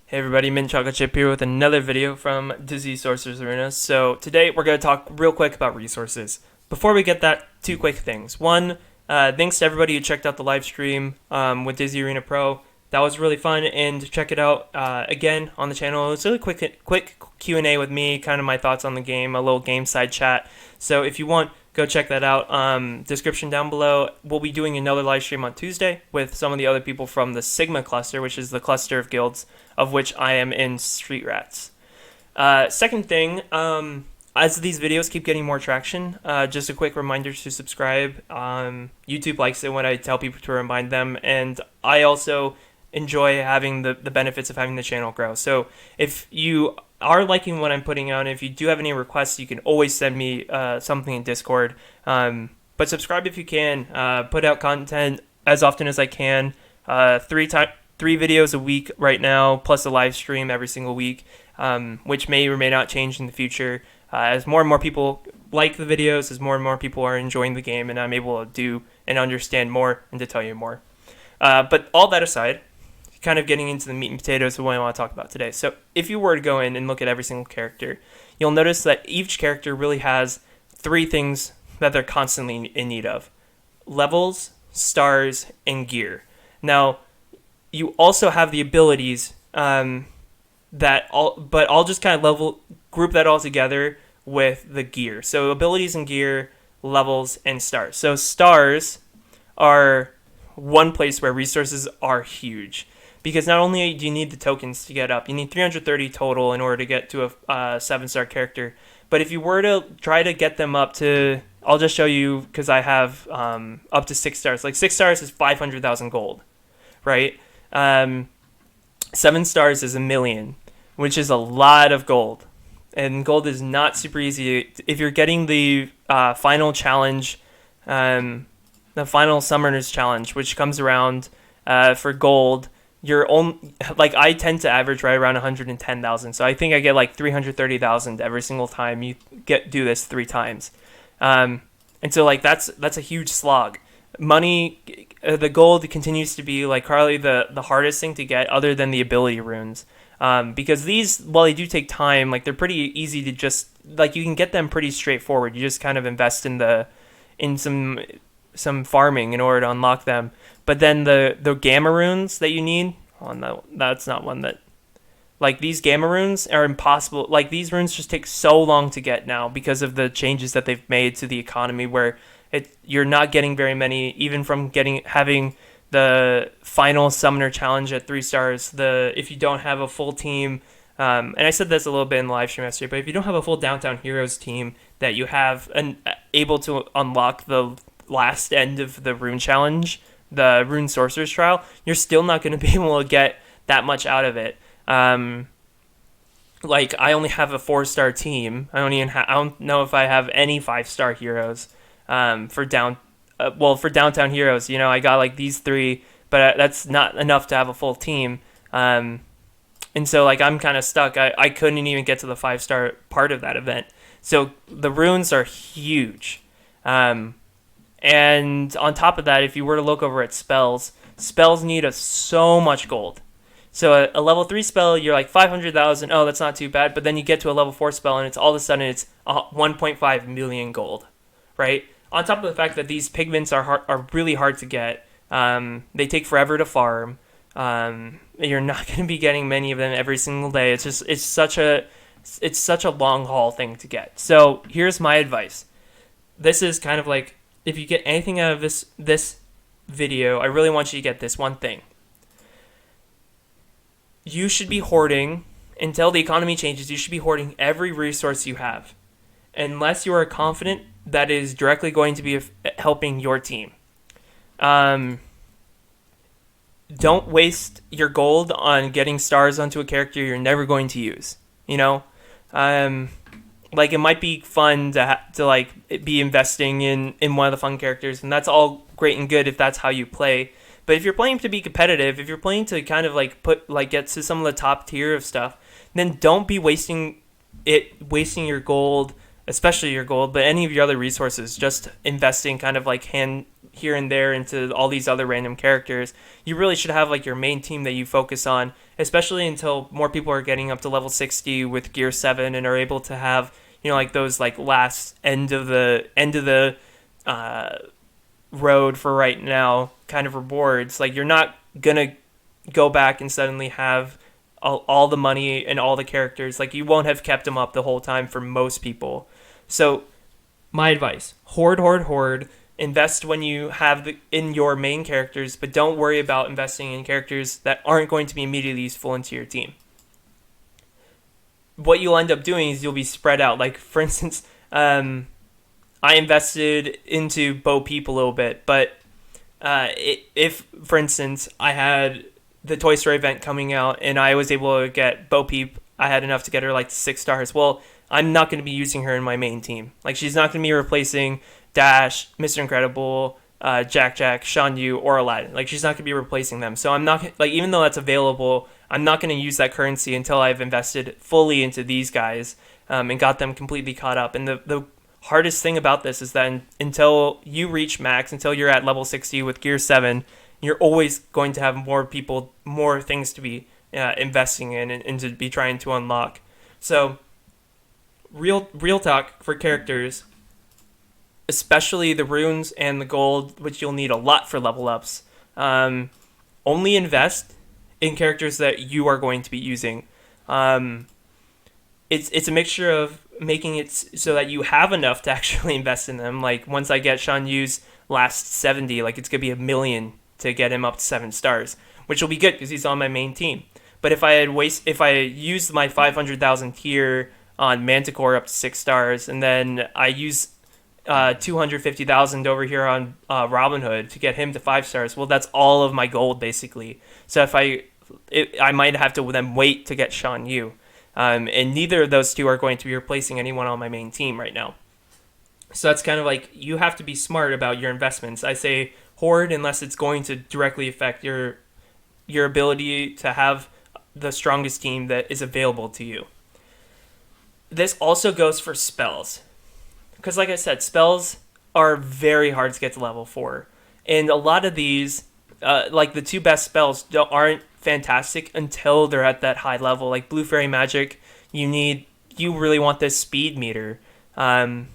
Hey everybody, Mint Chocolate Chip here with another video from Dizzy Sorcerer's Arena. So today we're going to talk real quick about resources. Before we get that, two quick things. One, thanks to everybody who checked out the live stream with Dizzy Arena Pro. That was really fun, and check it out again on the channel. It's a really quick Q&A with me, kind of my thoughts on the game, a little game side chat. So if you want, go check that out. Description down below. We'll be doing another live stream on Tuesday with some of the other people from the Sigma cluster, which is the cluster of guilds of which I am in Street Rats. Second thing, as these videos keep getting more traction, just a quick reminder to subscribe. YouTube likes it when I tell people to remind them, and I also enjoy having the benefits of having the channel grow. So if you are liking what I'm putting out, if you do have any requests, you can always send me something in Discord. But subscribe if you can. Put out content as often as I can. Three videos a week right now, plus a live stream every single week, which may or may not change in the future. As more and more people like the videos, as more and more people are enjoying the game, and I'm able to do and understand more and to tell you more. But all that aside, kind of getting into the meat and potatoes of what I want to talk about today. So if you were to go in and look at every single character, you'll notice that each character really has three things that they're constantly in need of: levels, stars, and gear. Now, you also have the abilities but I'll just kind of group that all together with the gear. So abilities and gear, levels, and stars. So stars are one place where resources are huge, because not only do you need the tokens to get up, you need 330 total in order to get to a 7-star character. But if you were to try to get them up to, I'll just show you because I have up to 6 stars. Like 6 stars is 500,000 gold, right? 7 stars is 1 million, which is a lot of gold. And gold is not super easy. If you're getting the final challenge, the final Summoners Challenge, which comes around for gold, I tend to average right around 110,000. So I think I get like 330,000 every single time you do this 3 times. And so like that's a huge slog. Money, the gold continues to be like probably the hardest thing to get, other than the ability runes, because these, while they do take time, like they're pretty easy to just, like, you can get them pretty straightforward. You just kind of invest in some farming in order to unlock them. But then the gamma runes that you need, that's not one that, like, these gamma runes are impossible. Like, these runes just take so long to get now because of the changes that they've made to the economy, where you're not getting very many, even from having the final summoner challenge at 3 stars. If you don't have a full team, and I said this a little bit in the live stream yesterday, but if you don't have a full Downtown Heroes team that you have able to unlock the last end of the rune challenge, the rune sorcerer's trial, you're still not going to be able to get that much out of it. Like, I only have a 4-star team. I don't know if I have any 5-star heroes. For Downtown Heroes, I got like these 3, but that's not enough to have a full team. And so like I'm kind of stuck. I couldn't even get to the 5-star part of that event. So the runes are huge. And on top of that, if you were to look over at spells need so much gold. So a level 3 spell, you're like 500,000. Oh, that's not too bad. But then you get to a level 4 spell, and it's all of a sudden it's 1.5 million gold, right? On top of the fact that these pigments are really hard to get, they take forever to farm. You're not going to be getting many of them every single day. It's such a long haul thing to get. So here's my advice. This is kind of like, if you get anything out of this video, I really want you to get this one thing. You should be hoarding until the economy changes. You should be hoarding every resource you have, unless you are confident that is directly going to be helping your team. Don't waste your gold on getting stars onto a character you're never going to use. Like, it might be fun to like be investing in one of the fun characters, and that's all great and good if that's how you play. But if you're playing to be competitive, if you're playing to kind of like get to some of the top tier of stuff, then don't be wasting your gold, especially your gold, but any of your other resources, just investing kind of like hand here and there into all these other random characters. You really should have like your main team that you focus on, especially until more people are getting up to level 60 with Gear 7 and are able to have, like those like last end of the road for right now kind of rewards. Like, you're not gonna go back and suddenly have all the money and all the characters. Like, you won't have kept them up the whole time for most people. So my advice: hoard, invest when you have in your main characters, but don't worry about investing in characters that aren't going to be immediately useful into your team. What you'll end up doing is you'll be spread out. Like, for instance, I invested into Bo Peep a little bit, but if, for instance, I had the Toy Story event coming out and I was able to get Bo Peep, I had enough to get her like 6 stars. Well, I'm not going to be using her in my main team. Like, she's not going to be replacing Dash, Mr. Incredible, Jack, Shan Yu, or Aladdin. Like, she's not going to be replacing them. So I'm not, like, even though that's available, I'm not going to use that currency until I've invested fully into these guys and got them completely caught up. And the hardest thing about this is that until you reach max, until you're at level 60 with Gear 7, you're always going to have more people, more things to be investing in and to be trying to unlock. So real talk for characters, especially the runes and the gold, which you'll need a lot for level ups. Only invest in characters that you are going to be using. It's a mixture of making it so that you have enough to actually invest in them. Like, once I get Shan Yu's last 70, like, it's gonna be $1 million to get him up to 7 stars, which will be good because he's on my main team. But if I used my 500,000 tier on Manticore up to 6 stars, and then I use 250,000 over here on Robin Hood to get him to 5 stars, well, that's all of my gold basically. So if I might have to then wait to get Shan Yu, and neither of those two are going to be replacing anyone on my main team right now. So that's kind of like, you have to be smart about your investments. I say hoard unless it's going to directly affect your ability to have the strongest team that is available to you. This also goes for spells, because like I said, spells are very hard to get to level 4, and a lot of these, like the 2 best spells, aren't fantastic until they're at that high level. Like Blue Fairy Magic, you really want this speed meter, and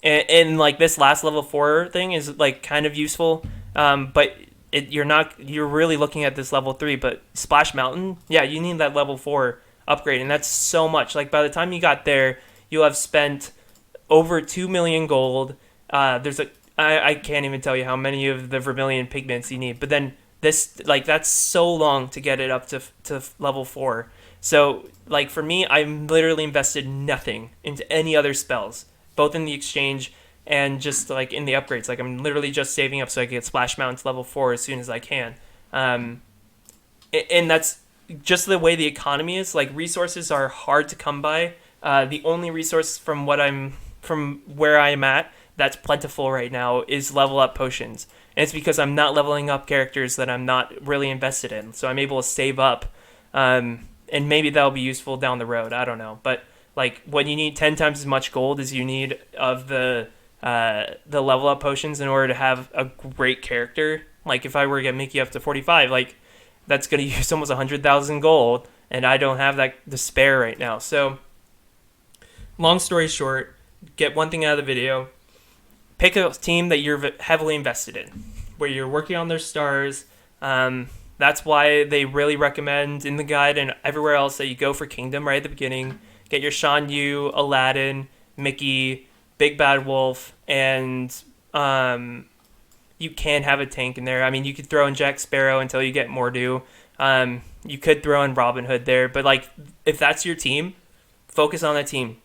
like this last level 4 thing is like kind of useful, but you're really looking at this level 3. But Splash Mountain, yeah, you need that level 4 upgrade, and that's so much. Like, by the time you got there, you'll have spent over 2 million gold. I can't even tell you how many of the vermilion pigments you need, but then this, like, that's so long to get it up to level 4. So, like, for me, I'm literally invested nothing into any other spells, both in the exchange and just like in the upgrades. Like, I'm literally just saving up so I can get Splash Mountain to level 4 as soon as I can. And that's just the way the economy is. Like, resources are hard to come by. The only resource from where I am at that's plentiful right now is level up potions. And it's because I'm not leveling up characters that I'm not really invested in. So I'm able to save up. And maybe that'll be useful down the road. I don't know. But like, when you need 10 times as much gold as you need of the level up potions in order to have a great character. Like, if I were to get Mickey up to 45, like, that's going to use almost 100,000 gold, and I don't have that to spare right now. So, long story short, get one thing out of the video. Pick a team that you're heavily invested in, where you're working on their stars. That's why they really recommend in the guide and everywhere else that you go for Kingdom right at the beginning. Get your Shan Yu, Aladdin, Mickey, Big Bad Wolf, and you can have a tank in there. I mean, you could throw in Jack Sparrow until you get Mordu. You could throw in Robin Hood there, but like, if that's your team, focus on that team.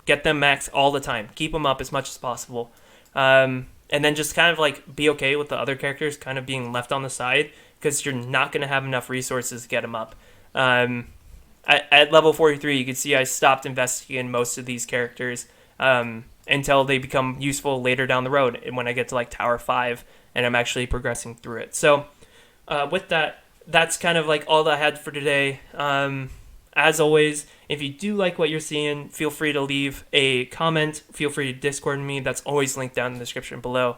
Get them max all the time. Keep them up as much as possible. And then just kind of like be okay with the other characters kind of being left on the side, because you're not going to have enough resources to get them up. At level 43, you can see I stopped investing in most of these characters until they become useful later down the road, and when I get to like Tower 5 and I'm actually progressing through it. So with that, that's kind of like all that I had for today. As always, if you do like what you're seeing, feel free to leave a comment. Feel free to Discord me. That's always linked down in the description below.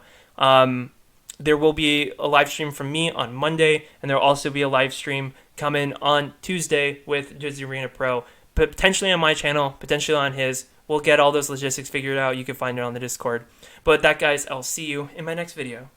there will be a live stream from me on Monday, and there will also be a live stream coming on Tuesday with Dizzy Arena Pro, but potentially on my channel, potentially on his. We'll get all those logistics figured out. You can find it on the Discord. But with that, guys, I'll see you in my next video.